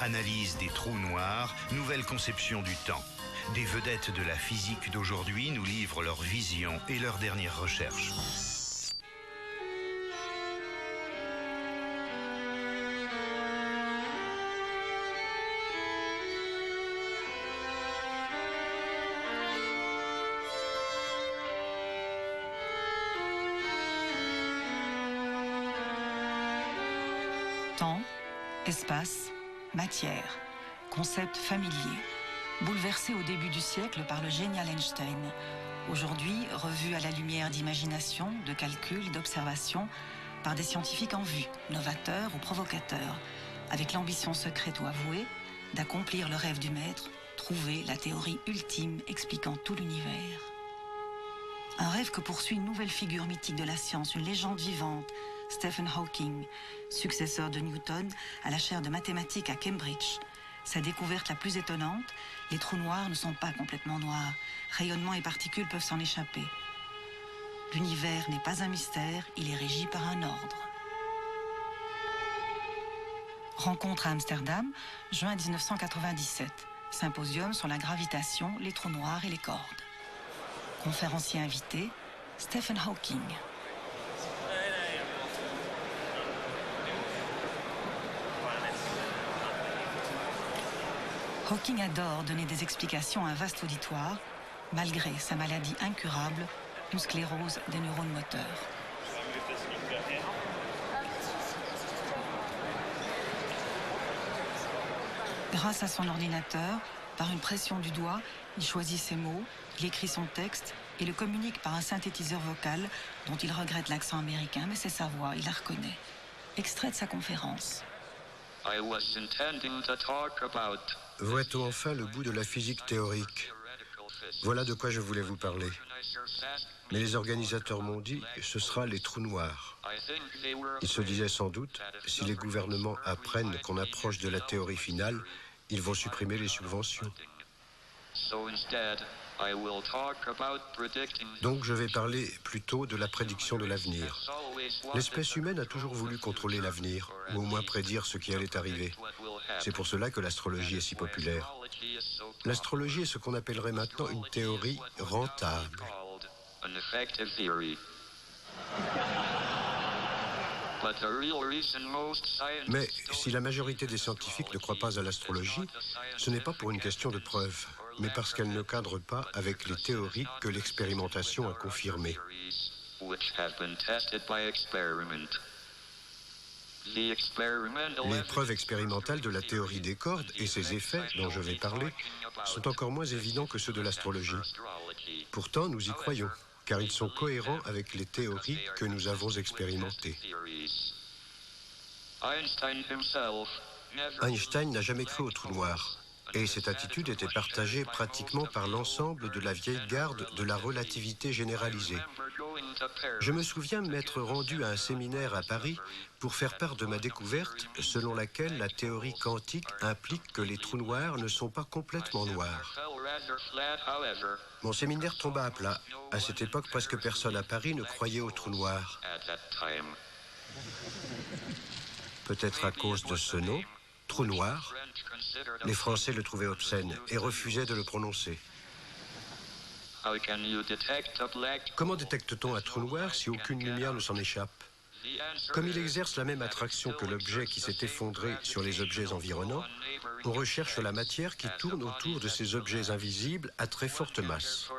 Analyse des trous noirs, nouvelle conception du temps. Des vedettes de la physique d'aujourd'hui nous livrent leurs visions et leurs dernières recherches. Temps, espace, matière, concept familier, bouleversé au début du siècle par le génial Einstein. Aujourd'hui, revu à la lumière d'imagination, de calcul, d'observation, par des scientifiques en vue, novateurs ou provocateurs, avec l'ambition secrète ou avouée d'accomplir le rêve du maître, trouver la théorie ultime expliquant tout l'univers. Un rêve que poursuit une nouvelle figure mythique de la science, une légende vivante, Stephen Hawking, successeur de Newton à la chaire de mathématiques à Cambridge. Sa découverte la plus étonnante, les trous noirs ne sont pas complètement noirs. Rayonnement et particules peuvent s'en échapper. L'univers n'est pas un mystère, il est régi par un ordre. Rencontre à Amsterdam, juin 1997. Symposium sur la gravitation, les trous noirs et les cordes. Conférencier invité, Stephen Hawking. Hawking adore donner des explications à un vaste auditoire, malgré sa maladie incurable, une sclérose des neurones moteurs. Grâce à son ordinateur, par une pression du doigt, il choisit ses mots, il écrit son texte et le communique par un synthétiseur vocal dont il regrette l'accent américain, mais c'est sa voix, il la reconnaît. Extrait de sa conférence. Voit-on enfin le bout de la physique théorique? Voilà de quoi je voulais vous parler. Mais les organisateurs m'ont dit que ce sera les trous noirs. Ils se disaient sans doute, si les gouvernements apprennent qu'on approche de la théorie finale, ils vont supprimer les subventions. Donc je vais parler plutôt de la prédiction de l'avenir. L'espèce humaine a toujours voulu contrôler l'avenir, ou au moins prédire ce qui allait arriver. C'est pour cela que l'astrologie est si populaire. L'astrologie est ce qu'on appellerait maintenant une théorie rentable. Mais si la majorité des scientifiques ne croient pas à l'astrologie, ce n'est pas pour une question de preuve, mais parce qu'elle ne cadre pas avec les théories que l'expérimentation a confirmées. Les preuves expérimentales de la théorie des cordes et ses effets, dont je vais parler, sont encore moins évidents que ceux de l'astrologie. Pourtant, nous y croyons, car ils sont cohérents avec les théories que nous avons expérimentées. Einstein n'a jamais cru aux trous noirs, et cette attitude était partagée pratiquement par l'ensemble de la vieille garde de la relativité généralisée. Je me souviens m'être rendu à un séminaire à Paris pour faire part de ma découverte selon laquelle la théorie quantique implique que les trous noirs ne sont pas complètement noirs. Mon séminaire tomba à plat. À cette époque, presque personne à Paris ne croyait aux trous noirs. Peut-être à cause de ce nom, trou noir, les Français le trouvaient obscène et refusaient de le prononcer. Comment détecte-t-on un trou noir si aucune lumière ne s'en échappe? Comme il exerce la même attraction que l'objet qui s'est effondré sur les objets environnants, on recherche la matière qui tourne autour de ces objets invisibles à très forte masse.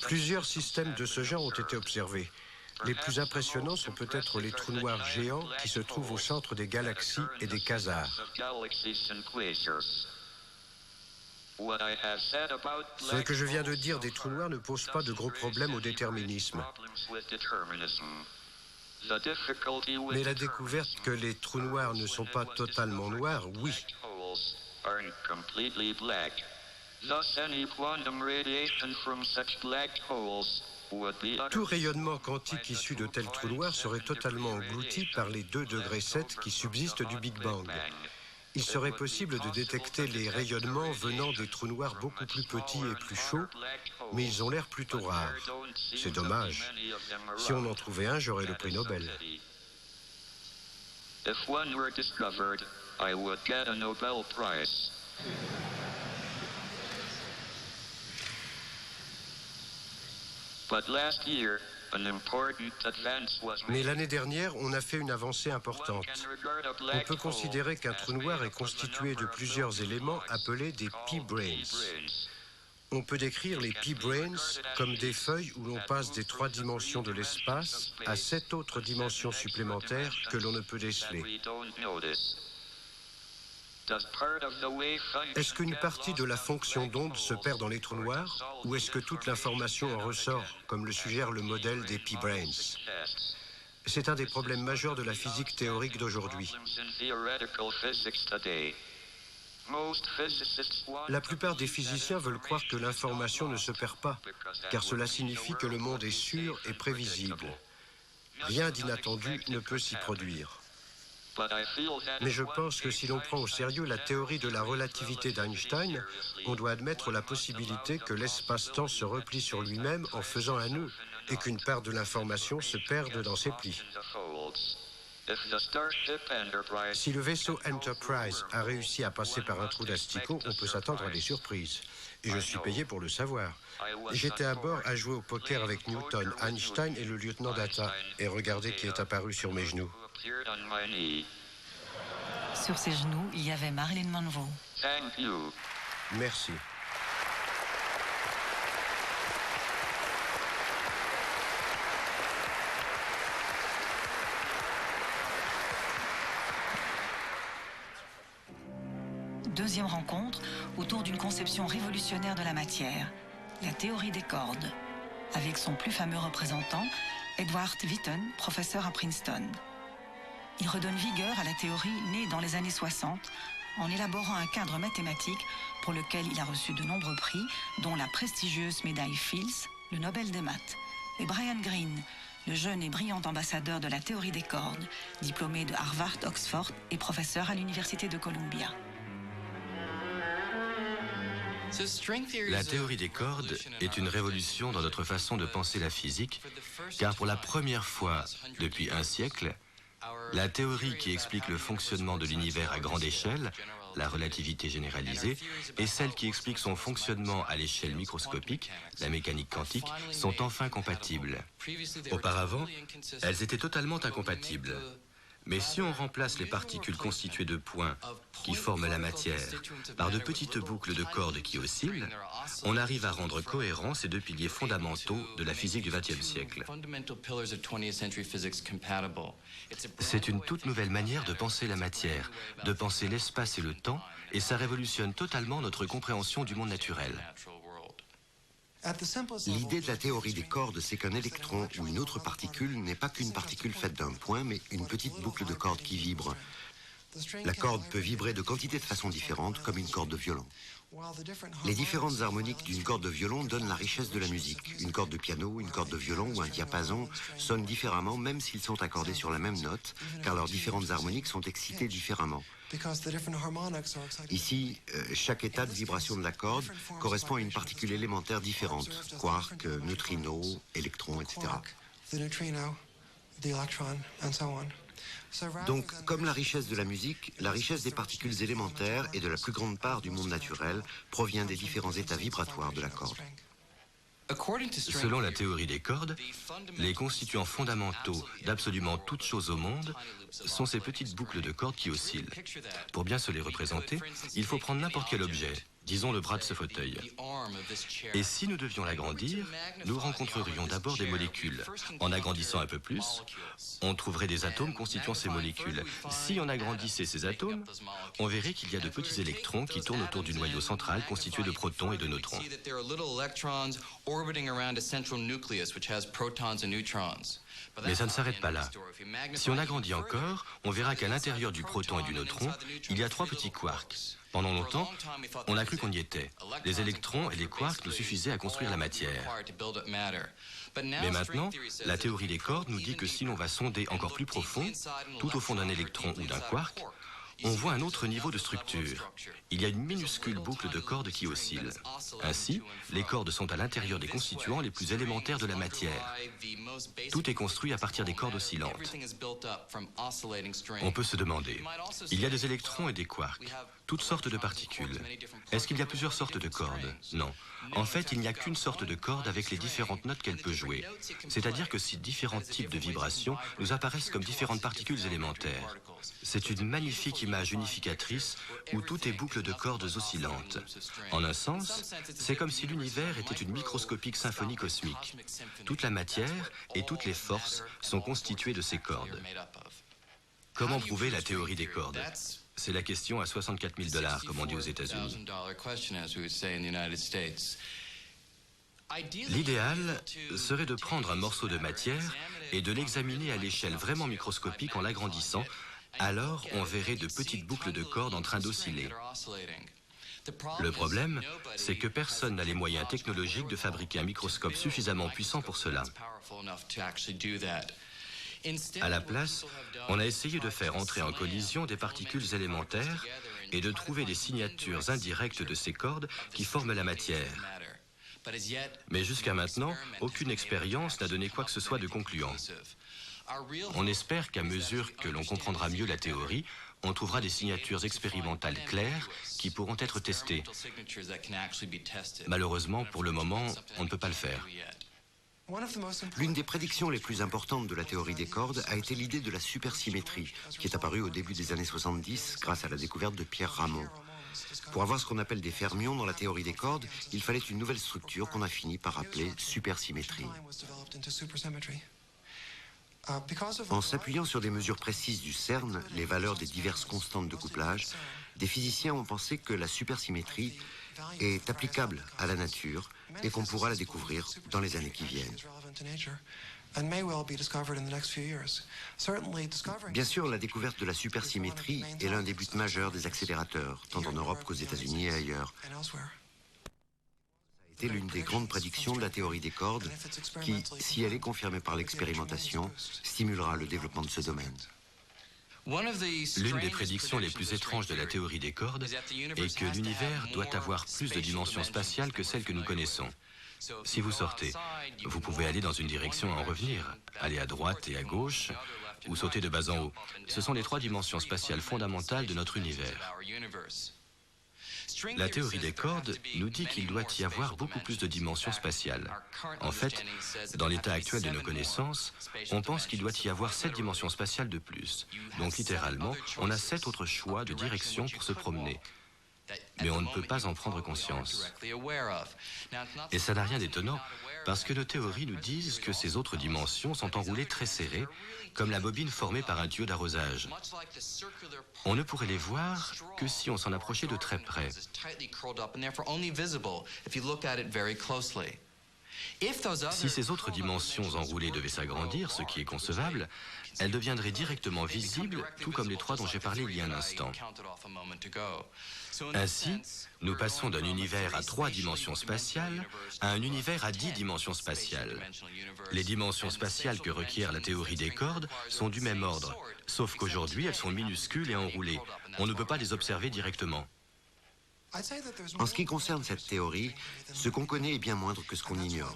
Plusieurs systèmes de ce genre ont été observés. Les plus impressionnants sont peut-être les trous noirs géants qui se trouvent au centre des galaxies et des quasars. Ce que je viens de dire des trous noirs ne pose pas de gros problèmes au déterminisme. Mais la découverte que les trous noirs ne sont pas totalement noirs, oui. Tout rayonnement quantique issu de tels trous noirs serait totalement englouti par les 2,7 degrés qui subsistent du Big Bang. il serait possible de détecter les rayonnements venant des trous noirs beaucoup plus petits et plus chauds, mais ils ont l'air plutôt rares. C'est dommage. Si on en trouvait un, j'aurais le prix Nobel. If one were discovered, I would get a Nobel Prize. But last year, an important advance was made. Mais l'année dernière, on a fait une avancée importante. On peut considérer qu'un trou noir est constitué de plusieurs éléments appelés des P-brains. On peut décrire les P-brains comme des feuilles où l'on passe des 3 dimensions de l'espace à 7 autres dimensions supplémentaires que l'on ne peut déceler. Est-ce qu'une partie de la fonction d'onde se perd dans les trous noirs ou est-ce que toute l'information en ressort, comme le suggère le modèle des P-brains? C'est un des problèmes majeurs de la physique théorique d'aujourd'hui. La plupart des physiciens veulent croire que l'information ne se perd pas, car cela signifie que le monde est sûr et prévisible. Rien d'inattendu ne peut s'y produire. Mais je pense que si l'on prend au sérieux la théorie de la relativité d'Einstein, on doit admettre la possibilité que l'espace-temps se replie sur lui-même en faisant un nœud et qu'une part de l'information se perde dans ses plis. Si le vaisseau Enterprise a réussi à passer par un trou d'asticot, on peut s'attendre à des surprises. Et je suis payé pour le savoir. J'étais à bord à jouer au poker avec Newton, Einstein et le lieutenant Data. Et regardez qui est apparu sur mes genoux. Sur ses genoux, il y avait Marilyn Monroe. Merci. Deuxième rencontre autour d'une conception révolutionnaire de la matière, la théorie des cordes, avec son plus fameux représentant, Edward Witten, professeur à Princeton. Il redonne vigueur à la théorie née dans les années 60 en élaborant un cadre mathématique pour lequel il a reçu de nombreux prix, dont la prestigieuse médaille Fields, le Nobel des maths, et Brian Greene, le jeune et brillant ambassadeur de la théorie des cordes, diplômé de Harvard, Oxford et professeur à l'université de Columbia. La théorie des cordes est une révolution dans notre façon de penser la physique, car pour la première fois depuis un siècle, la théorie qui explique le fonctionnement de l'univers à grande échelle, la relativité généralisée, et celle qui explique son fonctionnement à l'échelle microscopique, la mécanique quantique, sont enfin compatibles. Auparavant, elles étaient totalement incompatibles. Mais si on remplace les particules constituées de points qui forment la matière par de petites boucles de cordes qui oscillent, on arrive à rendre cohérents ces deux piliers fondamentaux de la physique du XXe siècle. C'est une toute nouvelle manière de penser la matière, de penser l'espace et le temps, et ça révolutionne totalement notre compréhension du monde naturel. L'idée de la théorie des cordes, c'est qu'un électron ou une autre particule n'est pas qu'une particule faite d'un point, mais une petite boucle de cordes qui vibre. La corde peut vibrer de quantité de façons différentes, comme une corde de violon. Les différentes harmoniques d'une corde de violon donnent la richesse de la musique. Une corde de piano, une corde de violon ou un diapason sonnent différemment, même s'ils sont accordés sur la même note, car leurs différentes harmoniques sont excitées différemment. Ici, chaque état de vibration de la corde correspond à une particule élémentaire différente, quark, neutrino, électron, etc. Donc, comme la richesse de la musique, la richesse des particules élémentaires et de la plus grande part du monde naturel provient des différents états vibratoires de la corde. Selon la théorie des cordes, les constituants fondamentaux d'absolument toute chose au monde sont ces petites boucles de cordes qui oscillent. Pour bien se les représenter, il faut prendre n'importe quel objet, disons le bras de ce fauteuil. Et si nous devions l'agrandir, nous rencontrerions d'abord des molécules. En agrandissant un peu plus, on trouverait des atomes constituant ces molécules. Si on agrandissait ces atomes, on verrait qu'il y a de petits électrons qui tournent autour du noyau central constitué de protons et de neutrons. Mais ça ne s'arrête pas là. Si on agrandit encore, on verra qu'à l'intérieur du proton et du neutron, il y a 3 petits quarks. Pendant longtemps, on a cru qu'on y était. Les électrons et les quarks nous suffisaient à construire la matière. Mais maintenant, la théorie des cordes nous dit que si l'on va sonder encore plus profond, tout au fond d'un électron ou d'un quark, on voit un autre niveau de structure. Il y a une minuscule boucle de cordes qui oscille. Ainsi, les cordes sont à l'intérieur des constituants les plus élémentaires de la matière. Tout est construit à partir des cordes oscillantes. On peut se demander, il y a des électrons et des quarks, toutes sortes de particules. Est-ce qu'il y a plusieurs sortes de cordes? Non. En fait, il n'y a qu'une sorte de corde avec les différentes notes qu'elle peut jouer. C'est-à-dire que ces différents types de vibrations nous apparaissent comme différentes particules élémentaires. C'est une magnifique image unificatrice où tout est boucle de cordes oscillantes. En un sens, c'est comme si l'univers était une microscopique symphonie cosmique. Toute la matière et toutes les forces sont constituées de ces cordes. Comment prouver la théorie des cordes? C'est la question à $64 000, comme on dit aux États-Unis. L'idéal serait de prendre un morceau de matière et de l'examiner à l'échelle vraiment microscopique en l'agrandissant. Alors, on verrait de petites boucles de cordes en train d'osciller. Le problème, c'est que personne n'a les moyens technologiques de fabriquer un microscope suffisamment puissant pour cela. À la place, on a essayé de faire entrer en collision des particules élémentaires et de trouver des signatures indirectes de ces cordes qui forment la matière. Mais jusqu'à maintenant, aucune expérience n'a donné quoi que ce soit de concluant. On espère qu'à mesure que l'on comprendra mieux la théorie, on trouvera des signatures expérimentales claires qui pourront être testées. Malheureusement, pour le moment, on ne peut pas le faire. L'une des prédictions les plus importantes de la théorie des cordes a été l'idée de la supersymétrie, qui est apparue au début des années 70 grâce à la découverte de Pierre Ramon. Pour avoir ce qu'on appelle des fermions dans la théorie des cordes, il fallait une nouvelle structure qu'on a fini par appeler supersymétrie. En s'appuyant sur des mesures précises du CERN, les valeurs des diverses constantes de couplage, des physiciens ont pensé que la supersymétrie est applicable à la nature et qu'on pourra la découvrir dans les années qui viennent. Bien sûr, la découverte de la supersymétrie est l'un des buts majeurs des accélérateurs, tant en Europe qu'aux États-Unis et ailleurs. C'est l'une des grandes prédictions de la théorie des cordes qui, si elle est confirmée par l'expérimentation, stimulera le développement de ce domaine. L'une des prédictions les plus étranges de la théorie des cordes est que l'univers doit avoir plus de dimensions spatiales que celles que nous connaissons. Si vous sortez, vous pouvez aller dans une direction et en revenir, aller à droite et à gauche, ou sauter de bas en haut. Ce sont les trois dimensions spatiales fondamentales de notre univers. La théorie des cordes nous dit qu'il doit y avoir beaucoup plus de dimensions spatiales. En fait, dans l'état actuel de nos connaissances, on pense qu'il doit y avoir 7 dimensions spatiales de plus. Donc littéralement, on a 7 autres choix de direction pour se promener. Mais on ne peut pas en prendre conscience. Et ça n'a rien d'étonnant, parce que nos théories nous disent que ces autres dimensions sont enroulées très serrées, comme la bobine formée par un tuyau d'arrosage. On ne pourrait les voir que si on s'en approchait de très près. Si ces autres dimensions enroulées devaient s'agrandir, ce qui est concevable, elles deviendraient directement visibles, tout comme les trois dont j'ai parlé il y a un instant. Ainsi, nous passons d'un univers à 3 dimensions spatiales à un univers à 10 dimensions spatiales. Les dimensions spatiales que requiert la théorie des cordes sont du même ordre, sauf qu'aujourd'hui elles sont minuscules et enroulées. On ne peut pas les observer directement. En ce qui concerne cette théorie, ce qu'on connaît est bien moindre que ce qu'on ignore.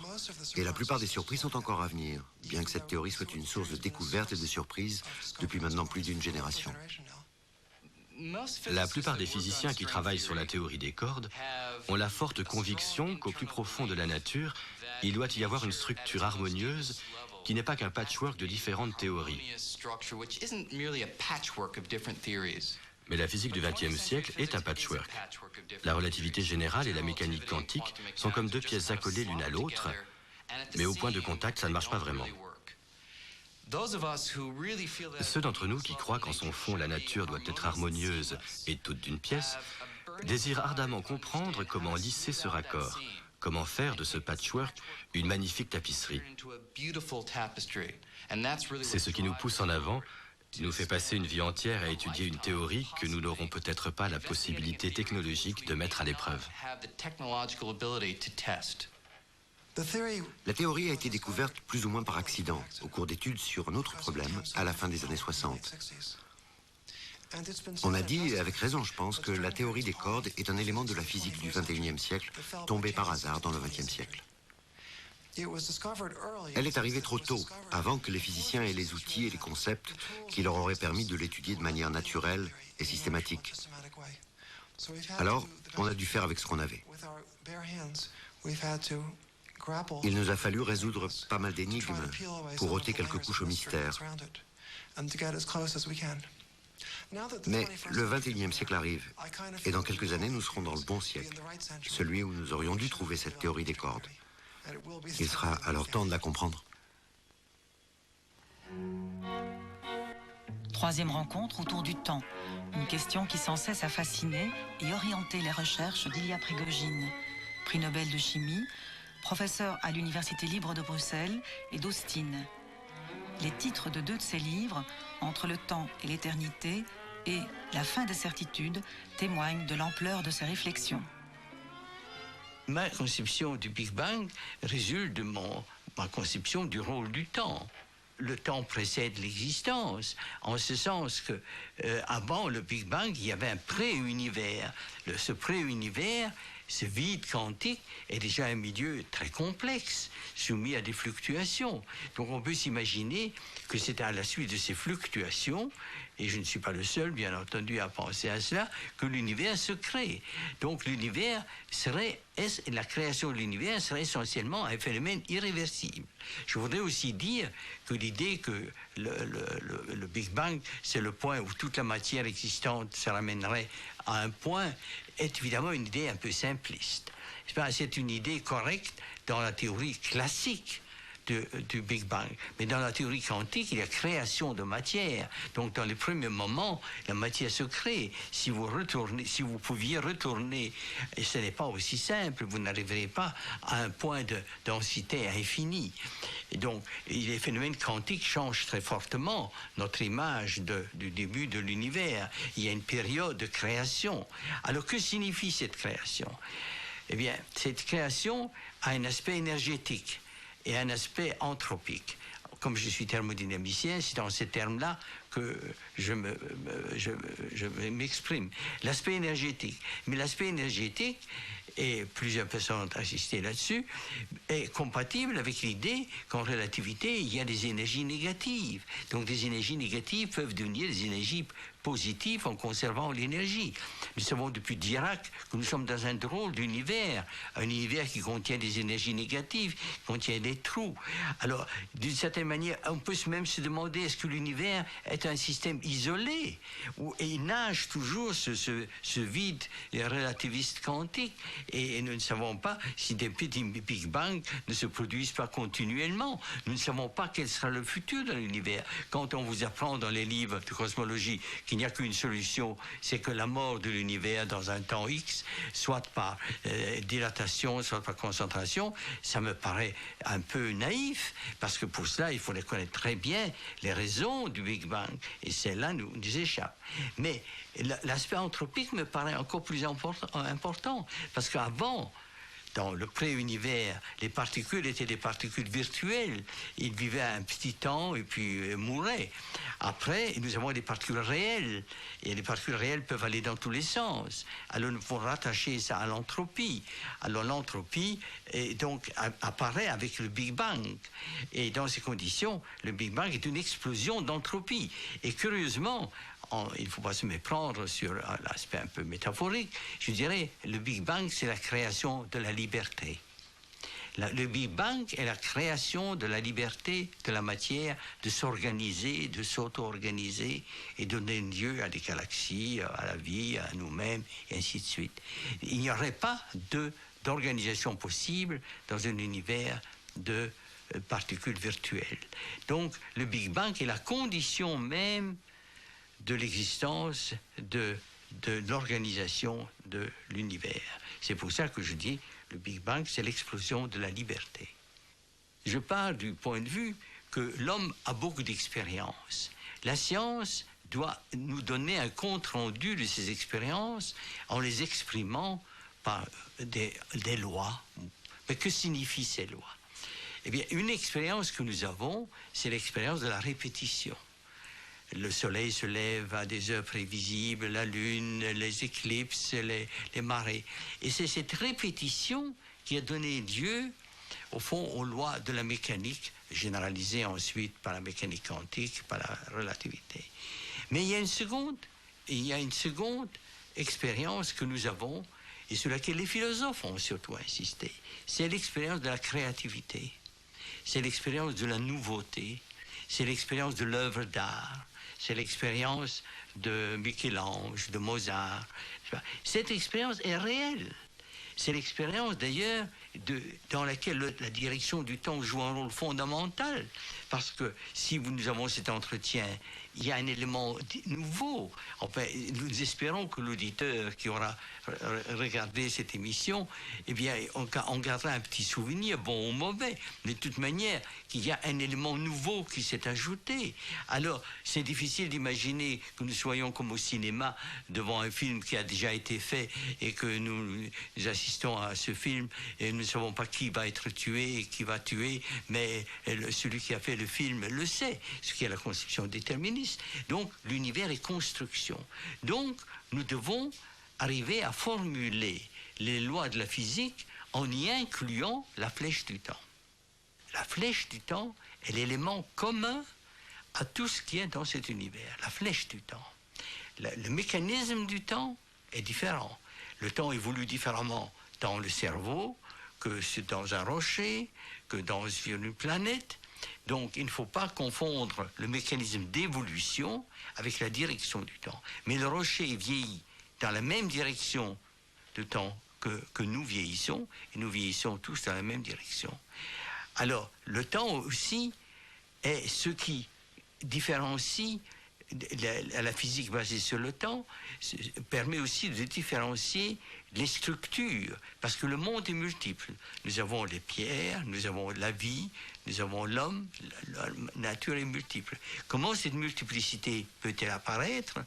Et la plupart des surprises sont encore à venir, bien que cette théorie soit une source de découvertes et de surprises depuis maintenant plus d'une génération. La plupart des physiciens qui travaillent sur la théorie des cordes ont la forte conviction qu'au plus profond de la nature, il doit y avoir une structure harmonieuse qui n'est pas qu'un patchwork de différentes théories. Mais la physique du XXe siècle est un patchwork. La relativité générale et la mécanique quantique sont comme 2 pièces accolées l'une à l'autre, mais au point de contact, ça ne marche pas vraiment. Ceux d'entre nous qui croient qu'en son fond la nature doit être harmonieuse et toute d'une pièce, désirent ardemment comprendre comment lisser ce raccord, comment faire de ce patchwork une magnifique tapisserie. C'est ce qui nous pousse en avant, nous fait passer une vie entière à étudier une théorie que nous n'aurons peut-être pas la possibilité technologique de mettre à l'épreuve. La théorie a été découverte plus ou moins par accident, au cours d'études sur un autre problème, à la fin des années 60. On a dit, avec raison je pense, que la théorie des cordes est un élément de la physique du XXIe siècle, tombé par hasard dans le XXe siècle. Elle est arrivée trop tôt, avant que les physiciens aient les outils et les concepts qui leur auraient permis de l'étudier de manière naturelle et systématique. Alors, on a dû faire avec ce qu'on avait. Il nous a fallu résoudre pas mal d'énigmes pour ôter quelques couches au mystère. Mais le XXIe siècle arrive, et dans quelques années, nous serons dans le bon siècle, celui où nous aurions dû trouver cette théorie des cordes. Il sera alors temps de la comprendre. Troisième rencontre autour du temps. Une question qui sans cesse a fasciné et orienté les recherches d'Ilya Prigogine, prix Nobel de chimie, professeur à l'Université libre de Bruxelles et d'Austin. Les titres de 2 de ses livres, Entre le temps et l'éternité et La fin des certitudes, témoignent de l'ampleur de ses réflexions. Ma conception du Big Bang résulte de ma conception du rôle du temps. Le temps précède l'existence, en ce sens que avant le Big Bang, il y avait un pré-univers. Ce pré-univers, ce vide quantique, est déjà un milieu très complexe, soumis à des fluctuations. Donc on peut s'imaginer que c'est à la suite de ces fluctuations, et je ne suis pas le seul, bien entendu, à penser à cela, que l'univers se crée. Donc l'univers la création de l'univers serait essentiellement un phénomène irréversible. Je voudrais aussi dire que l'idée que le Big Bang, c'est le point où toute la matière existante se ramènerait à un point, est évidemment une idée un peu simpliste. C'est une idée correcte dans la théorie classique du Big Bang. Mais dans la théorie quantique, il y a création de matière. Donc, dans les premiers moments, la matière se crée. Si vous pouviez retourner, et ce n'est pas aussi simple, vous n'arriverez pas à un point de densité infinie. Et donc, les phénomènes quantiques changent très fortement notre image du début de l'univers. Il y a une période de création. Alors, que signifie cette création? Eh bien, cette création a un aspect énergétique et un aspect anthropique. Comme je suis thermodynamicien, c'est dans ces termes-là que je m'exprime. L'aspect énergétique. Mais l'aspect énergétique, et plusieurs personnes ont insisté là-dessus, est compatible avec l'idée qu'en relativité, il y a des énergies négatives. Donc des énergies négatives peuvent devenir des énergies positives en conservant l'énergie. Nous savons depuis Dirac que nous sommes dans un drôle d'univers, un univers qui contient des énergies négatives, qui contient des trous. Alors, d'une certaine manière, on peut même se demander est-ce que l'univers est un système isolé et il nage toujours ce vide relativiste quantique et nous ne savons pas si des petits Big Bang ne se produisent pas continuellement. Nous ne savons pas quel sera le futur de l'univers. Quand on vous apprend dans les livres de cosmologie qu'il n'y a qu'une solution, c'est que la mort de l'univers dans un temps X, soit par dilatation, soit par concentration, ça me paraît un peu naïf, parce que pour cela, il faudrait connaître très bien les raisons du Big Bang, et celles-là nous échappent. Mais l'aspect anthropique me paraît encore plus important, parce qu'avant, dans le pré-univers, les particules étaient des particules virtuelles. Ils vivaient un petit temps et puis mouraient. Après, nous avons des particules réelles. Et les particules réelles peuvent aller dans tous les sens. Alors, nous pouvons rattacher ça à l'entropie. Alors, l'entropie donc apparaît avec le Big Bang. Et dans ces conditions, le Big Bang est une explosion d'entropie. Et curieusement, il ne faut pas se méprendre sur l'aspect un peu métaphorique. Je dirais, le Big Bang, c'est la création de la liberté. Le Big Bang est la création de la liberté de la matière de s'organiser, de s'auto-organiser et donner lieu à des galaxies, à la vie, à nous-mêmes, et ainsi de suite. Il n'y aurait pas d'organisation possible dans un univers de particules virtuelles. Donc, le Big Bang est la condition même de l'existence de l'organisation de l'univers. C'est pour ça que je dis le Big Bang, c'est l'explosion de la liberté. Je pars du point de vue que l'homme a beaucoup d'expériences. La science doit nous donner un compte-rendu de ces expériences en les exprimant par des lois. Mais que signifient ces lois? Eh bien, une expérience que nous avons, c'est l'expérience de la répétition. le soleil se lève à des heures prévisibles, la lune, les éclipses, les marées. Et c'est cette répétition qui a donné lieu, au fond, aux lois de la mécanique, généralisées ensuite par la mécanique quantique, par la relativité. Mais il y a une seconde expérience que nous avons, et sur laquelle les philosophes ont surtout insisté. C'est l'expérience de la créativité, c'est l'expérience de la nouveauté, c'est l'expérience de l'œuvre d'art, c'est l'expérience de Michel-Ange, de Mozart. Cette expérience est réelle. C'est l'expérience d'ailleurs dans laquelle la direction du temps joue un rôle fondamental. Parce que si nous avons cet entretien, il y a un élément nouveau. Enfin, nous espérons que l'auditeur qui aura regardé cette émission, eh bien, on gardera un petit souvenir, bon ou mauvais. Mais de toute manière, qu'il y a un élément nouveau qui s'est ajouté. Alors, c'est difficile d'imaginer que nous soyons comme au cinéma devant un film qui a déjà été fait et que nous assistons à ce film et nous ne savons pas qui va être tué et qui va tuer, mais celui qui a fait le film le sait, ce qui est la conception déterministe. Donc, l'univers est construction. Donc, nous devons arriver à formuler les lois de la physique en y incluant la flèche du temps. La flèche du temps est l'élément commun à tout ce qui est dans cet univers, la flèche du temps. Le mécanisme du temps est différent. Le temps évolue différemment dans le cerveau que dans un rocher, que sur une planète. Donc, il ne faut pas confondre le mécanisme d'évolution avec la direction du temps. Mais le rocher vieillit dans la même direction de temps que nous vieillissons, et nous vieillissons tous dans la même direction. Alors, le temps aussi est ce qui différencie la physique basée sur le temps, permet aussi de différencier les structures, parce que le monde est multiple. Nous avons les pierres, nous avons la vie, nous avons l'homme, la nature est multiple. Comment cette multiplicité peut-elle apparaître?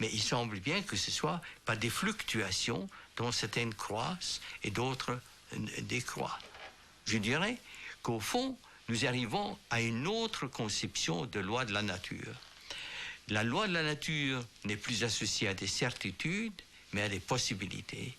Mais il semble bien que ce soit par des fluctuations dont certaines croissent et d'autres décroissent. Je dirais qu'au fond, nous arrivons à une autre conception de loi de la nature. La loi de la nature n'est plus associée à des certitudes, mais à des possibilités.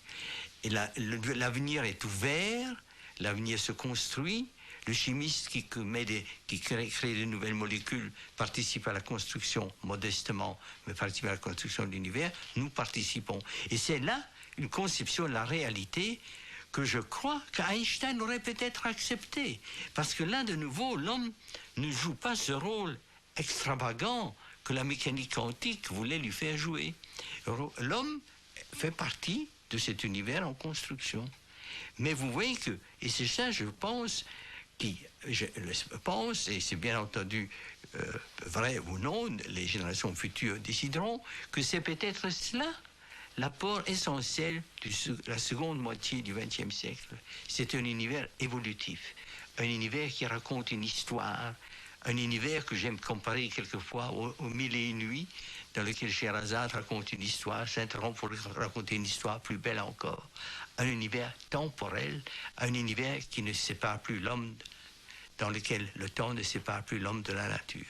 Et l'avenir est ouvert, l'avenir se construit. Le chimiste qui crée de nouvelles molécules participe à la construction, modestement, mais participe à la construction de l'univers. Nous participons. Et c'est là une conception de la réalité que je crois qu'Einstein aurait peut-être accepté. Parce que là, de nouveau, l'homme ne joue pas ce rôle extravagant que la mécanique quantique voulait lui faire jouer. L'homme fait partie de cet univers en construction. Mais vous voyez que, et c'est ça, je pense, et c'est bien entendu vrai ou non, les générations futures décideront, que c'est peut-être cela l'apport essentiel de la seconde moitié du XXe siècle. C'est un univers évolutif, un univers qui raconte une histoire, un univers que j'aime comparer quelquefois aux Mille et une nuits, dans lequel Scheherazade raconte une histoire, s'interrompt pour raconter une histoire plus belle encore. Un univers temporel, un univers qui ne sépare plus l'homme, dans lequel le temps ne sépare plus l'homme de la nature.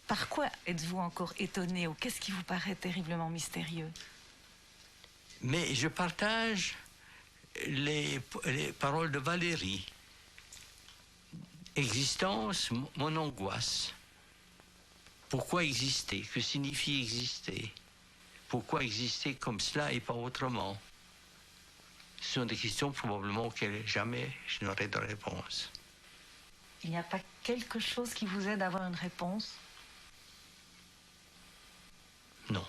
Par quoi êtes-vous encore étonné ou qu'est-ce qui vous paraît terriblement mystérieux? Mais je partage les paroles de Valérie. Existence, mon angoisse. Pourquoi exister? Que signifie exister? Pourquoi exister comme cela et pas autrement? Ce sont des questions probablement auxquelles jamais je n'aurai de réponse. Il n'y a pas quelque chose qui vous aide à avoir une réponse? Non.